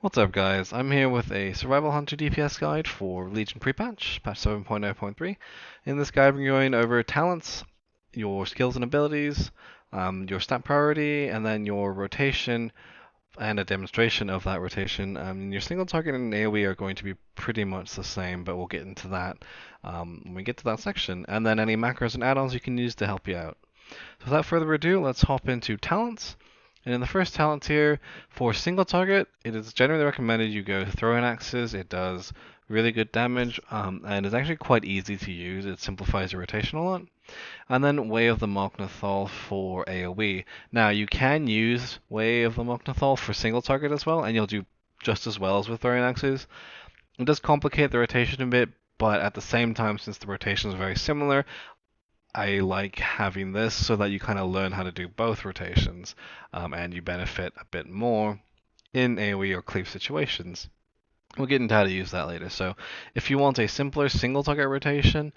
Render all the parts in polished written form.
What's up guys, I'm here with a Survival Hunter DPS guide for Legion pre-patch, patch 7.0.3. In this guide we're going over talents, your skills and abilities, your stat priority, and then your rotation, and a demonstration of that rotation. Your single target and AoE are going to be pretty much the same, but we'll get into that when we get to that section. And then any macros and add-ons you can use to help you out. So without further ado, let's hop into talents. And in the first talent tier, for single target, it is generally recommended you go throwing axes. It does really good damage, and is actually quite easy to use. It simplifies your rotation a lot. And then Way of the Mok'Nathal for AoE. Now, you can use Way of the Mok'Nathal for single target as well, and you'll do just as well as with throwing axes. It does complicate the rotation a bit, but at the same time, since the rotation is very similar, I like having this so that you kind of learn how to do both rotations, and you benefit a bit more in AoE or cleave situations. We'll get into how to use that later. So if you want a simpler single target rotation,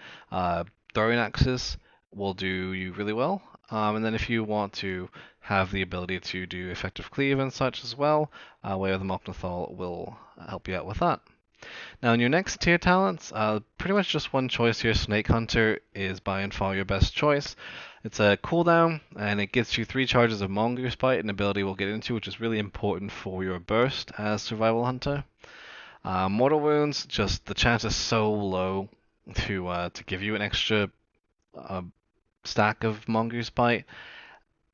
throwing axes will do you really well. And then if you want to have the ability to do effective cleave and such as well, Way of the Mok'Nathal will help you out with that. Now, in your next tier talents, pretty much just one choice here. Snake Hunter is by and far your best choice. It's a cooldown, and it gets you 3 charges of Mongoose Bite, an ability we'll get into, which is really important for your burst as Survival Hunter. Mortal Wounds, just the chance is so low to give you an extra stack of Mongoose Bite,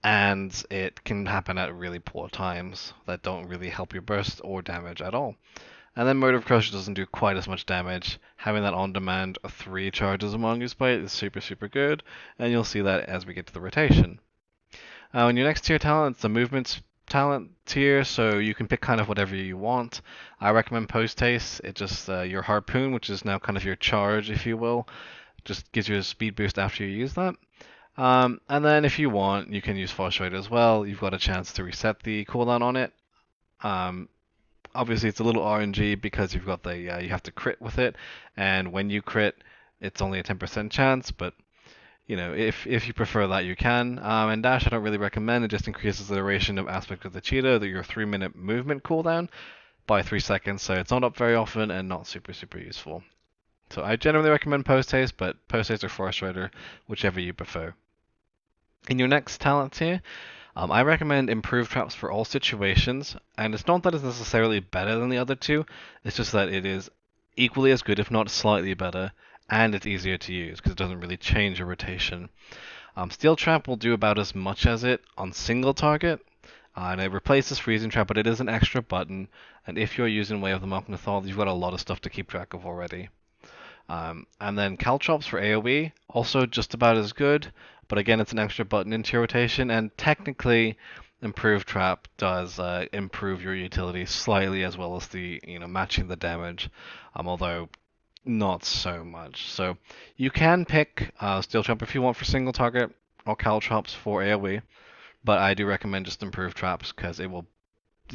and it can happen at really poor times that don't really help your burst or damage at all. And then Murder of Crusher doesn't do quite as much damage. Having that on demand 3 charges of Mongoose Bite is super good, and you'll see that as we get to the rotation. In your next tier talent, it's the movement talent tier, so you can pick kind of whatever you want. I recommend Post Haste. It just your harpoon, which is now kind of your charge, if you will, just gives you a speed boost after you use that. And then if you want, you can use Force Raider as well. You've got a chance to reset the cooldown on it. Obviously, it's a little RNG because you've got the you have to crit with it, and when you crit, it's only a 10% chance. But you know, if you prefer that, you can. And dash, I don't really recommend. It just increases the duration of aspect of the cheetah, your 3-minute movement cooldown, by 3 seconds. So it's not up very often and not super useful. So I generally recommend Post Haste, but Post Haste or Force Rider, whichever you prefer. In your next talent tier, I recommend improved traps for all situations, and it's not that it's necessarily better than the other two, it's just that it is equally as good, if not slightly better, and it's easier to use because it doesn't really change your rotation. Steel Trap will do about as much as it on single target, and it replaces Freezing Trap, but it is an extra button, and if you're using Way of the Mok'Nathal, you've got a lot of stuff to keep track of already. And then Caltrops for AoE, also just about as good, but again, it's an extra button into your rotation, and technically, Improved Trap does improve your utility slightly, as well as the matching the damage, although not so much. So you can pick Steel Trap if you want for single target, or Caltrops for AoE, but I do recommend just Improved Traps because it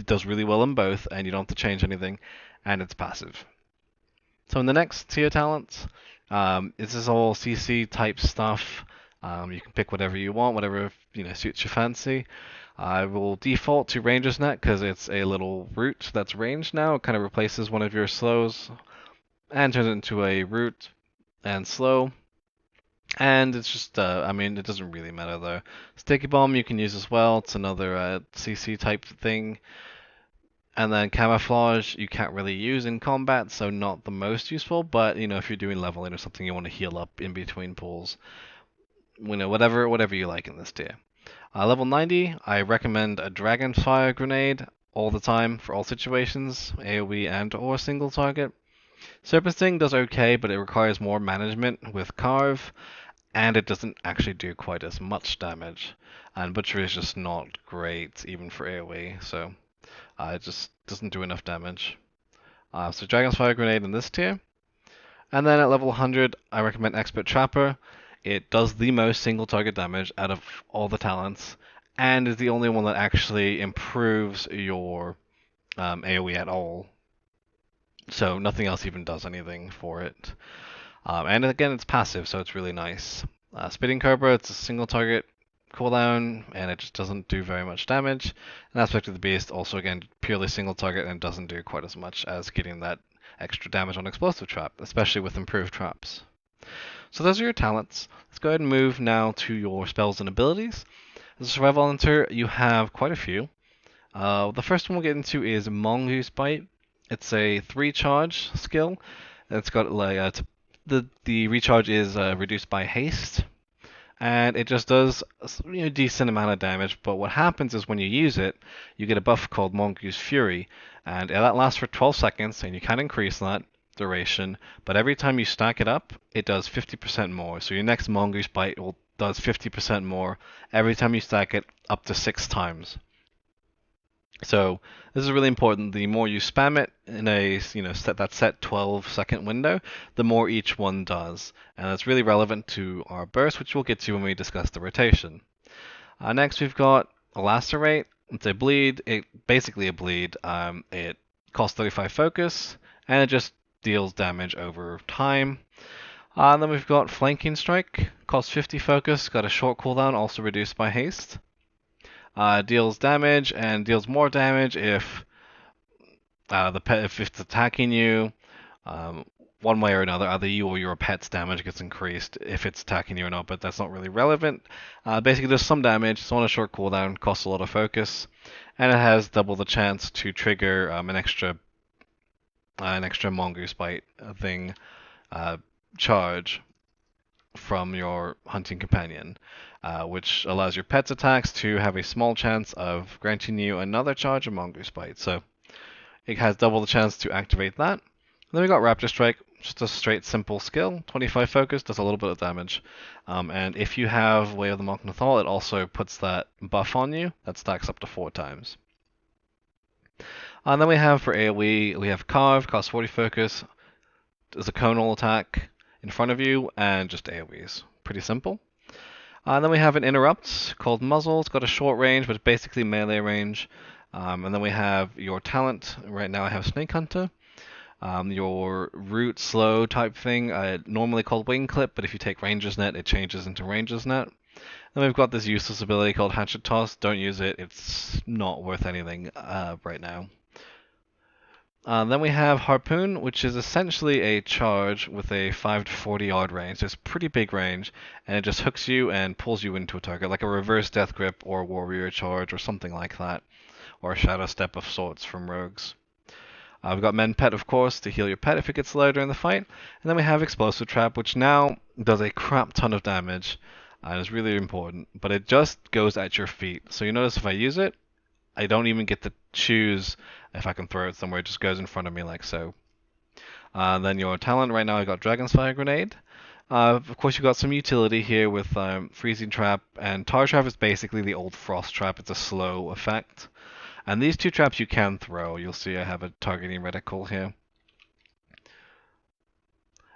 does really well in both, and you don't have to change anything, and it's passive. So in the next tier talents, this is all CC type stuff. You can pick whatever you want, whatever suits your fancy. I will default to Ranger's Net because it's a little root that's ranged now. It kind of replaces one of your slows and turns it into a root and slow. And it's just, it doesn't really matter though. Sticky Bomb you can use as well. It's another CC type thing. And then Camouflage you can't really use in combat, so not the most useful, but if you're doing leveling or something, you want to heal up in between pulls. Whatever you like in this tier. Level 90, I recommend a Dragonfire Grenade all the time for all situations, AoE and or single target. Serpent Sting does okay, but it requires more management with Carve, and it doesn't actually do quite as much damage. And Butcher is just not great, even for AoE, so it just doesn't do enough damage. So Dragon's Fire Grenade in this tier. And then at level 100, I recommend Expert Trapper. It does the most single target damage out of all the talents, and is the only one that actually improves your AoE at all. So nothing else even does anything for it. And again, it's passive, so it's really nice. Spitting Cobra, it's a single target cooldown, and it just doesn't do very much damage. And Aspect of the Beast, also again, purely single target and doesn't do quite as much as getting that extra damage on Explosive Trap, especially with improved traps. So those are your talents. Let's go ahead and move now to your spells and abilities. As a Survival Hunter, you have quite a few. The first one we'll get into is Mongoose Bite. It's a 3-charge skill. It's got like the recharge is reduced by haste, and it just does a decent amount of damage. But what happens is when you use it, you get a buff called Mongoose Fury, and that lasts for 12 seconds, and you can increase that duration. But every time you stack it up, it does 50% more. So your next Mongoose Bite does 50% more every time you stack it up to 6 times. So this is really important. The more you spam it in a set 12-second window, the more each one does, and that's really relevant to our burst, which we'll get to when we discuss the rotation. Next, we've got Lacerate. It's a bleed. Basically a bleed. It costs 35 focus, and it just deals damage over time. Then we've got Flanking Strike. Costs 50 focus. Got a short cooldown, also reduced by haste. Deals damage and deals more damage if if it's attacking you, one way or another. Either you or your pet's damage gets increased if it's attacking you or not, but that's not really relevant. Basically, there's some damage. It's on a short cooldown, costs a lot of focus, and it has double the chance to trigger an extra Mongoose Bite thing charge from your hunting companion, which allows your pet's attacks to have a small chance of granting you another charge of Mongoose Bite. So it has double the chance to activate that. And then we got Raptor Strike, just a straight simple skill. 25 focus, does a little bit of damage. And if you have Way of the Monk Nathal, it also puts that buff on you that stacks up to 4 times. And then we have for AoE, we have Carve, costs 40 focus, does a conal attack in front of you, and just AoEs. Pretty simple. And then we have an Interrupt called Muzzle. It's got a short range, but it's basically melee range. And then we have your talent. Right now I have Snake Hunter. Your root slow type thing, normally called Wing Clip, but if you take Ranger's Net, it changes into Ranger's Net. Then we've got this useless ability called Hatchet Toss. Don't use it. It's not worth anything right now. Then we have Harpoon, which is essentially a charge with a 5 to 40 yard range. So it's pretty big range, and it just hooks you and pulls you into a target, like a reverse Death Grip or Warrior Charge or something like that, or a Shadow Step of sorts from rogues. We've got Mend Pet, of course, to heal your pet if it gets low during the fight. And then we have Explosive Trap, which now does a crap ton of damage, and is really important, but it just goes at your feet. So you notice if I use it, I don't even get to choose if I can throw it somewhere. It just goes in front of me like so. Then your talent, right now I got Dragon's Fire Grenade. Of course, you've got some utility here with Freezing Trap, and Tar Trap is basically the old Frost Trap. It's a slow effect. And these two traps you can throw. You'll see I have a targeting reticle here.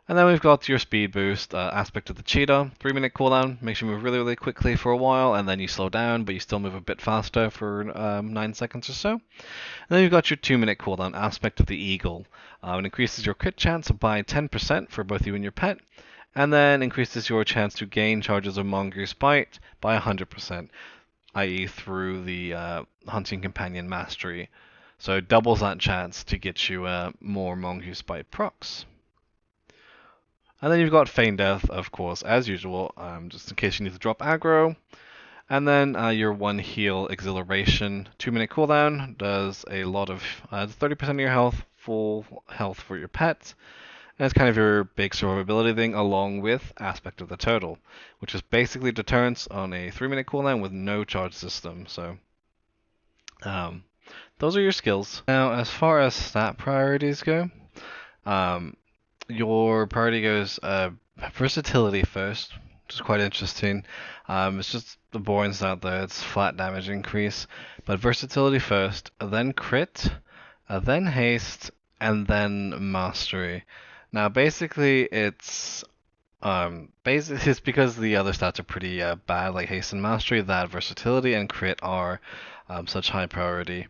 And then we've got your speed boost, Aspect of the Cheetah, 3-minute cooldown, makes you move really, really quickly for a while, and then you slow down, but you still move a bit faster for 9 seconds or so. And then you've got your 2-minute cooldown, Aspect of the Eagle. It increases your crit chance by 10% for both you and your pet, and then increases your chance to gain charges of Mongoose Bite by 100%, i.e. through the Hunting Companion Mastery. So it doubles that chance to get you more Mongoose Bite procs. And then you've got Feign Death, of course, as usual, just in case you need to drop aggro. And then your 1 heal Exhilaration, 2-minute cooldown, does a lot of 30% of your health, full health for your pet. And it's kind of your big survivability thing, along with Aspect of the Turtle, which is basically deterrence on a 3-minute cooldown with no charge system. So those are your skills. Now, as far as stat priorities go, your priority goes versatility first, which is quite interesting. It's just the boring stat there. It's flat damage increase, but versatility first, then crit, then haste, and then mastery. Now, basically, it's because the other stats are pretty bad, like haste and mastery, that versatility and crit are such high priority.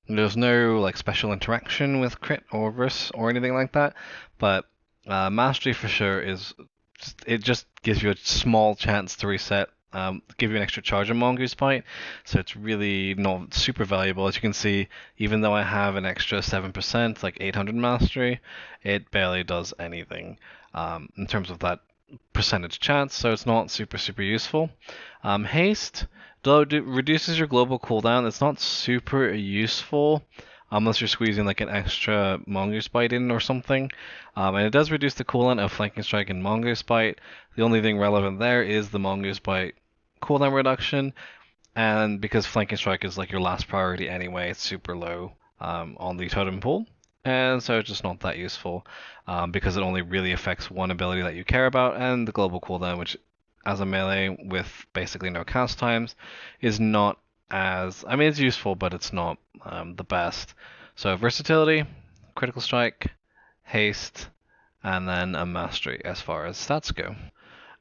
There's no like special interaction with crit or verse or anything like that, but mastery for sure is it just gives you a small chance to reset give you an extra charge on Mongoose Bite, so it's really not super valuable. As you can see, even though I have an extra 7%, like 800 mastery, it barely does anything in terms of that percentage chance, so it's not super useful. Haste, though, reduces your global cooldown. It's not super useful unless you're squeezing like an extra Mongoose Bite in or something. And it does reduce the cooldown of Flanking Strike and Mongoose Bite. The only thing relevant there is the Mongoose Bite cooldown reduction, and because Flanking Strike is like your last priority anyway, it's super low on the totem pool, and so it's just not that useful because it only really affects one ability that you care about, and the global cooldown, which as a melee with basically no cast times, is not as, I mean, it's useful, but it's not the best. So versatility, critical strike, haste, and then a mastery as far as stats go.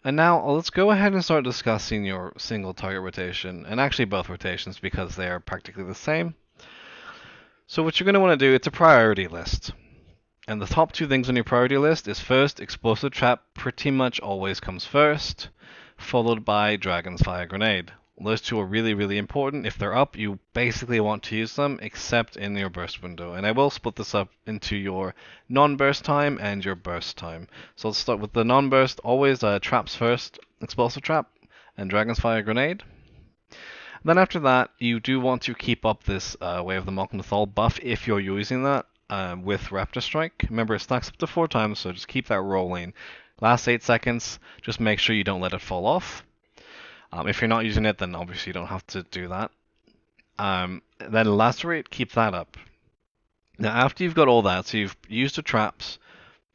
And now let's go ahead and start discussing your single target rotation, and actually both rotations because they are practically the same. So what you're going to want to do, it's a priority list. And the top two things on your priority list is first, Explosive Trap pretty much always comes first, followed by Dragon's Fire Grenade. Those two are really important. If they're up, you basically want to use them, except in your burst window. And I will split this up into your non-burst time and your burst time. So let's start with the non-burst. Always traps first, Explosive Trap, and Dragon's Fire Grenade. Then after that, you do want to keep up this Way of the Mok'Nathal buff if you're using that with Raptor Strike. Remember, it stacks up to 4 times, so just keep that rolling. Last 8 seconds, just make sure you don't let it fall off. If you're not using it, then obviously you don't have to do that. Then Lacerate, keep that up. Now after you've got all that, so you've used the traps,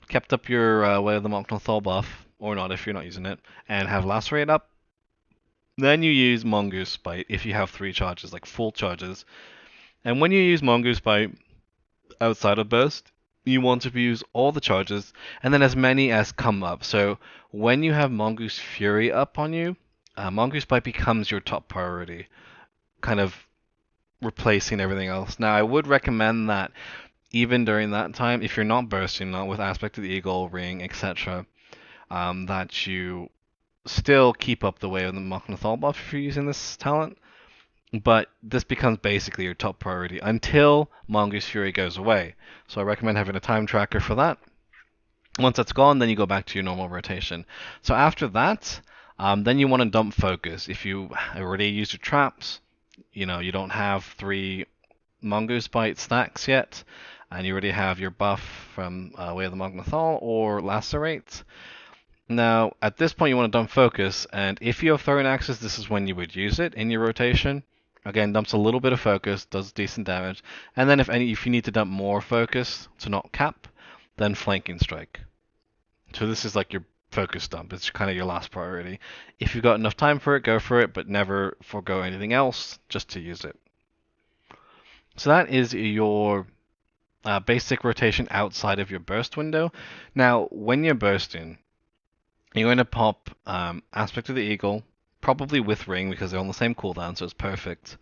kept up your Way of the Mok'Nathal buff, or not if you're not using it, and have Lacerate up, then you use Mongoose Bite if you have 3 charges, like full charges. And when you use Mongoose Bite outside of burst, you want to use all the charges, and then as many as come up. So when you have Mongoose Fury up on you, Mongoose Bite becomes your top priority, kind of replacing everything else. Now, I would recommend that even during that time, if you're not bursting, not with Aspect of the Eagle, Ring, etc., that you still keep up the Way of the Mok'Nathal buff if you're using this talent. But this becomes basically your top priority until Mongoose Fury goes away. So I recommend having a time tracker for that. Once that's gone, then you go back to your normal rotation. So after that, then you want to dump focus. If you already used your traps, you don't have 3 Mongoose Bite stacks yet, and you already have your buff from Way of the Mok'Nathal or Lacerate. Now, at this point, you want to dump focus, and if you have Throwing Axes, this is when you would use it in your rotation. Again, dumps a little bit of focus, does decent damage, and then if you need to dump more focus to not cap, then Flanking Strike. So this is like your focus dump. It's kind of your last priority. If you've got enough time for it, go for it, but never forego anything else just to use it. So that is your basic rotation outside of your burst window. Now, when you're bursting, you're going to pop Aspect of the Eagle, probably with Ring because they're on the same cooldown, so it's perfect.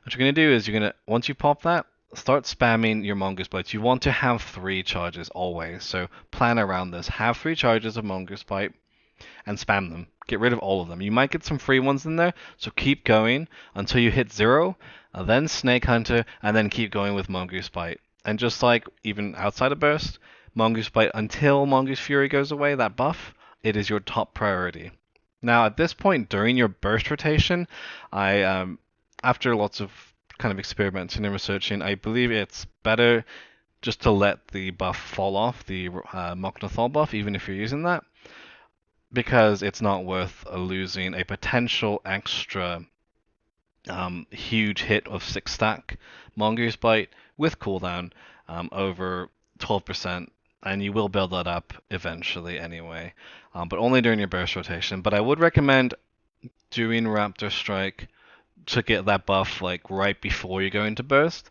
What you're going to do is once you pop that, start spamming your Mongoose Bites. You want to have 3 charges always, so plan around this. Have 3 charges of Mongoose Bite and spam them. Get rid of all of them. You might get some free ones in there, so keep going until you hit 0, then Snake Hunter, and then keep going with Mongoose Bite. And just like even outside of burst, Mongoose Bite until Mongoose Fury goes away, that buff, it is your top priority. Now at this point during your burst rotation, after lots of kind of experimenting and researching, I believe it's better just to let the buff fall off, the Mok'Nathal buff, even if you're using that, because it's not worth losing a potential extra huge hit of 6 stack Mongoose Bite with cooldown over 12%, and you will build that up eventually anyway, but only during your burst rotation. But I would recommend doing Raptor Strike to get that buff like right before you go into burst,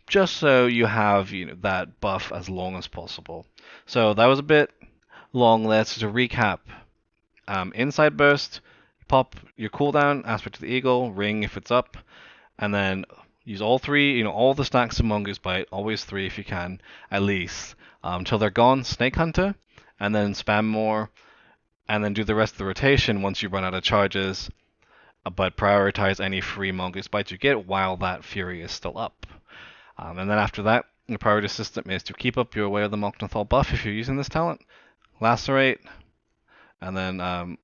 just so you have that buff as long as possible. So that was a bit long. Let's to recap. Inside burst, pop your cooldown, Aspect of the Eagle, Ring if it's up, and then use all 3, all the stacks of Mongoose Bite, always 3 if you can, at least, until they're gone. Snake Hunter, and then spam more, and then do the rest of the rotation once you run out of charges. but prioritize any free mongoose bites you get while that fury is still up. And then after that, the priority system is to keep up your Way of the Moknathal buff if you're using this talent, lacerate, and then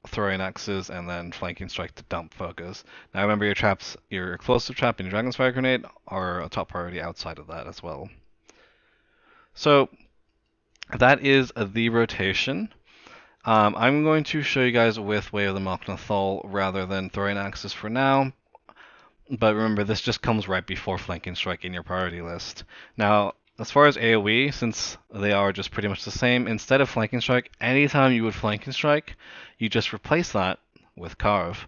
throwing axes, and then flanking strike to dump focus. Now remember your traps, your explosive trap and your dragon's fire grenade are a top priority outside of that as well. So that is the rotation. I'm going to show you guys with Way of the Moknathal rather than throwing axes for now. But remember, this just comes right before flanking strike in your priority list. Now, as far as AoE, since they are just pretty much the same, instead of flanking strike, anytime you would flanking strike, you just replace that with Carve.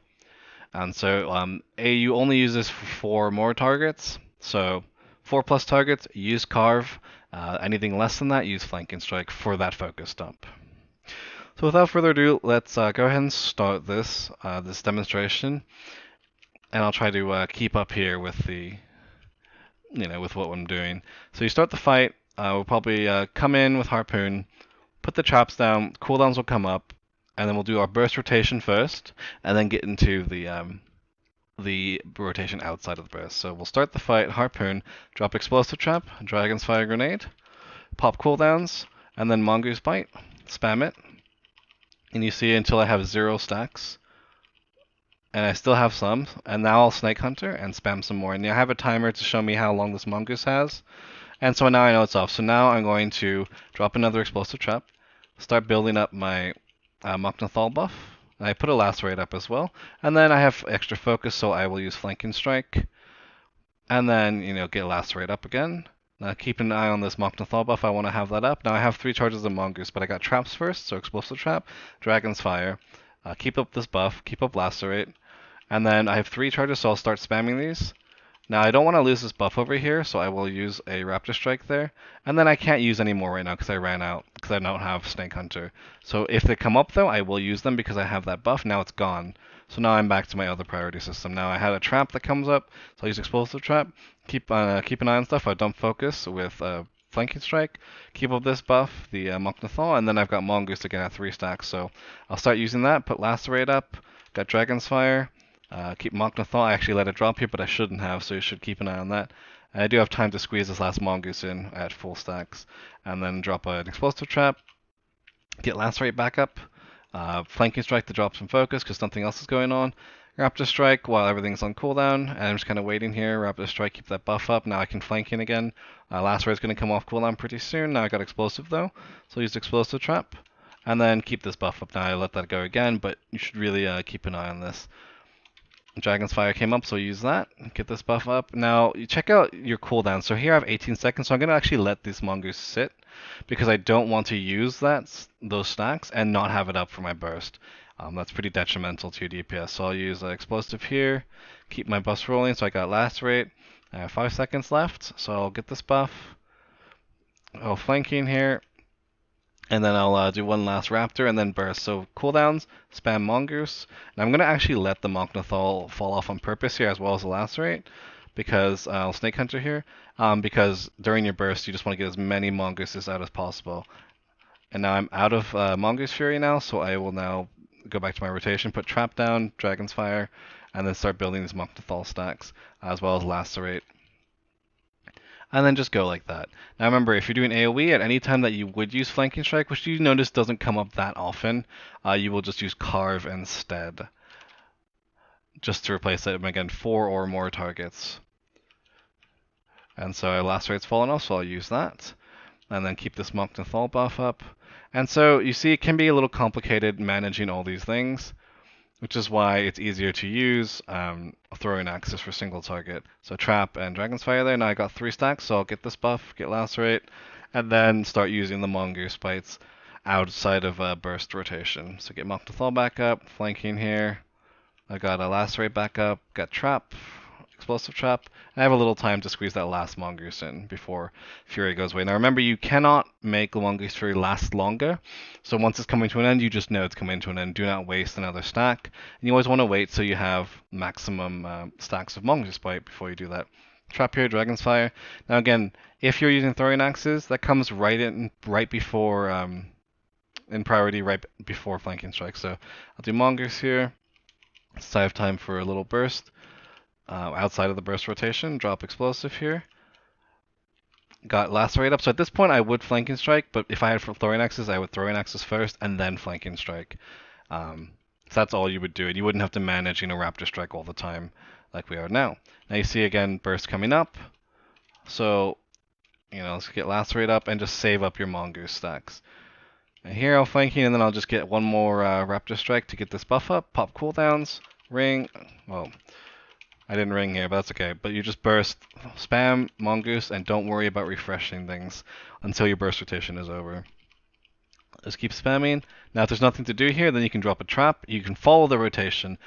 And so you only use this for 4 more targets. So 4+ targets, use Carve. Anything less than that, use flanking strike for that focus dump. So without further ado, let's go ahead and start this demonstration. And I'll try to keep up here with with what I'm doing. So you start the fight. We'll probably come in with Harpoon, put the traps down, cooldowns will come up, and then we'll do our burst rotation first, and then get into the rotation outside of the burst. So we'll start the fight, Harpoon, drop explosive trap, dragon's fire grenade, pop cooldowns, and then mongoose bite, spam it, and you see until I have 0 stacks. And I still have some, and now I'll Snake Hunter and spam some more. And I have a timer to show me how long this mongoose has. And so now I know it's off. So now I'm going to drop another explosive trap, start building up my Moknathal buff. And I put a lacerate up as well. And then I have extra focus, so I will use flanking strike. And then, get lacerate up again. Now keep an eye on this Moknathal buff, I want to have that up. Now I have 3 charges of mongoose, but I got traps first, so explosive trap, dragon's fire. Keep up this buff, keep up lacerate. And then I have 3 charges, so I'll start spamming these. Now I don't want to lose this buff over here, so I will use a Raptor Strike there. And then I can't use any more right now because I ran out, because I don't have Snake Hunter. So if they come up though, I will use them because I have that buff. Now it's gone. So now I'm back to my other priority system. Now I had a trap that comes up, so I'll use Explosive Trap. Keep an eye on stuff. I dump focus with Flanking Strike. Keep up this buff, the Moknathal, and then I've got Mongoose again at 3 stacks. So I'll start using that, put Lacerate up, got Dragon's Fire. Keep Moknathal. I actually let it drop here, but I shouldn't have, so you should keep an eye on that. And I do have time to squeeze this last Mongoose in at full stacks. And then drop an Explosive Trap. Get Lacerate back up. Flanking Strike to drop some focus because something else is going on. Raptor Strike while everything's on cooldown. And I'm just kind of waiting here. Raptor Strike, keep that buff up. Now I can flank in again. Lacerate's going to come off cooldown pretty soon. Now I got Explosive though, so I'll use Explosive Trap. And then keep this buff up. Now I let that go again, but you should really keep an eye on this. Dragon's Fire came up, so use that. Get this buff up. Now, you check out your cooldown. So here I have 18 seconds, so I'm going to actually let this Mongoose sit because I don't want to use those stacks and not have it up for my burst. That's pretty detrimental to your DPS. So I'll use Explosive here, keep my buffs rolling, so I got Lacerate. I have 5 seconds left, so I'll get this buff. I'll flanking here. And then I'll do one last Raptor and then burst. So cooldowns, spam Mongoose. And I'm going to actually let the Moknathal fall off on purpose here as well as the Lacerate. Because I'll Snake Hunter here. Because during your burst, you just want to get as many Mongooses out as possible. And now I'm out of Mongoose Fury now, so I will now go back to my rotation, put Trap down, Dragon's Fire, and then start building these Moknathal stacks, as well as Lacerate. And then just go like that. Now remember, if you're doing AoE, at any time that you would use Flanking Strike, which you notice doesn't come up that often, you will just use Carve instead. Just to replace it, again, 4 or more targets. And so Lacerate's fallen off, so I'll use that. And then keep this Moknathal buff up. And so you see it can be a little complicated managing all these things, which is why it's easier to use throwing axes for single target. So Trap and Dragon's Fire there. Now I got 3 stacks, so I'll get this buff, get Lacerate, and then start using the Mongoose bites outside of burst rotation. So get Moknathal back up, flanking here. I got a Lacerate back up, got Trap, Explosive Trap, and I have a little time to squeeze that last Mongoose in before Fury goes away. Now remember, you cannot make the Mongoose Fury last longer, so once it's coming to an end, you just know it's coming to an end. Do not waste another stack, and you always want to wait so you have maximum stacks of Mongoose Bite before you do that. Trap here, Dragon's Fire. Now again, if you're using throwing axes, that comes right before in priority, right before Flanking Strike. So I'll do Mongoose here. So I have time for a little burst. Outside of the burst rotation, drop explosive here. Got lacerate up. So at this point I would flanking strike, but if I had for throwing axes, I would throwing axes first and then flanking strike. So that's all you would do. You wouldn't have to manage, Raptor Strike all the time like we are now. Now you see again burst coming up. So, let's get Lacerate up and just save up your Mongoose stacks. And here I'll flanking and then I'll just get one more Raptor Strike to get this buff up. Pop cooldowns, ring. Well, I didn't ring here, but that's okay. But you just burst, spam Mongoose, and don't worry about refreshing things until your burst rotation is over. Just keep spamming. Now if there's nothing to do here, then you can drop a trap. You can follow the rotation.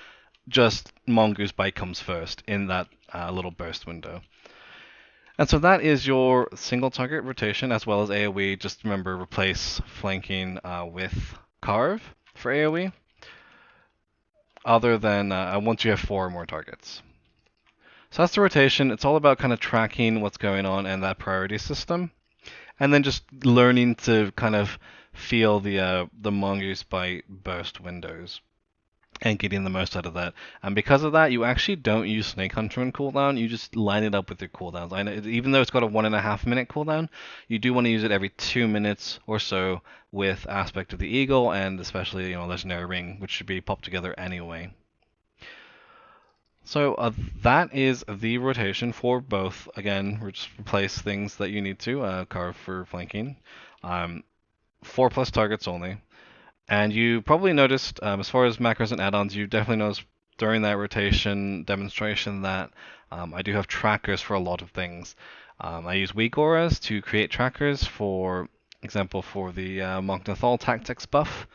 Just Mongoose Bite comes first in that little burst window. And so that is your single target rotation as well as AoE. Just remember, replace flanking with Carve for AoE. Other than once you have 4 or more targets. So that's the rotation. It's all about kind of tracking what's going on and that priority system. And then just learning to kind of feel the Mongoose Bite burst windows and getting the most out of that. And because of that, you actually don't use Snake Hunter in cooldown. You just line it up with your cooldowns. I know, even though it's got a 1.5 minute cooldown, you do want to use it every 2 minutes or so with Aspect of the Eagle and especially Legendary Ring, which should be popped together anyway. So that is the rotation for both. Again, we just replace things that you need to carve for flanking. 4+ targets only. And you probably noticed, as far as macros and add-ons, you definitely noticed during that rotation demonstration that I do have trackers for a lot of things. I use weak auras to create trackers, for example, for the Monk Nathal Tactics buff,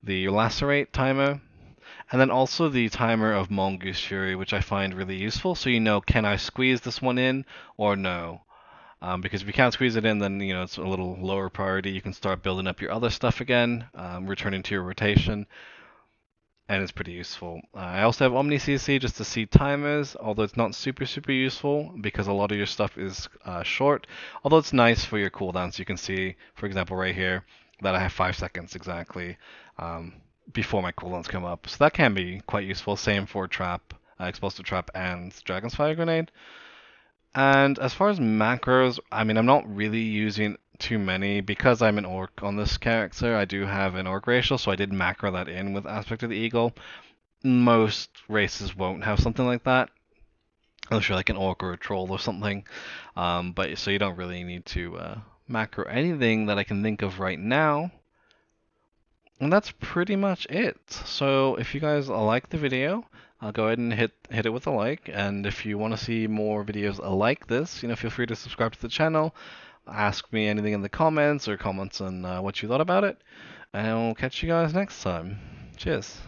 the Lacerate timer, and then also the timer of Mongoose Fury, which I find really useful, so can I squeeze this one in or no? Because if you can't squeeze it in, then it's a little lower priority. You can start building up your other stuff again, returning to your rotation, and it's pretty useful. I also have OmniCC just to see timers, although it's not super useful because a lot of your stuff is short. Although it's nice for your cooldowns. You can see, for example, right here that I have 5 seconds exactly before my cooldowns come up, so that can be quite useful. Same for trap, explosive trap, and Dragon's Fire Grenade. And as far as macros, I'm not really using too many because I'm an orc on this character. I do have an orc racial, so I did macro that in with Aspect of the Eagle. Most races won't have something like that, unless you're like an orc or a troll or something. But so you don't really need to macro anything that I can think of right now. And that's pretty much it. So if you guys like the video, go ahead and hit it with a like. And if you want to see more videos like this, feel free to subscribe to the channel. Ask me anything in the comments or comments on what you thought about it. And we'll catch you guys next time. Cheers.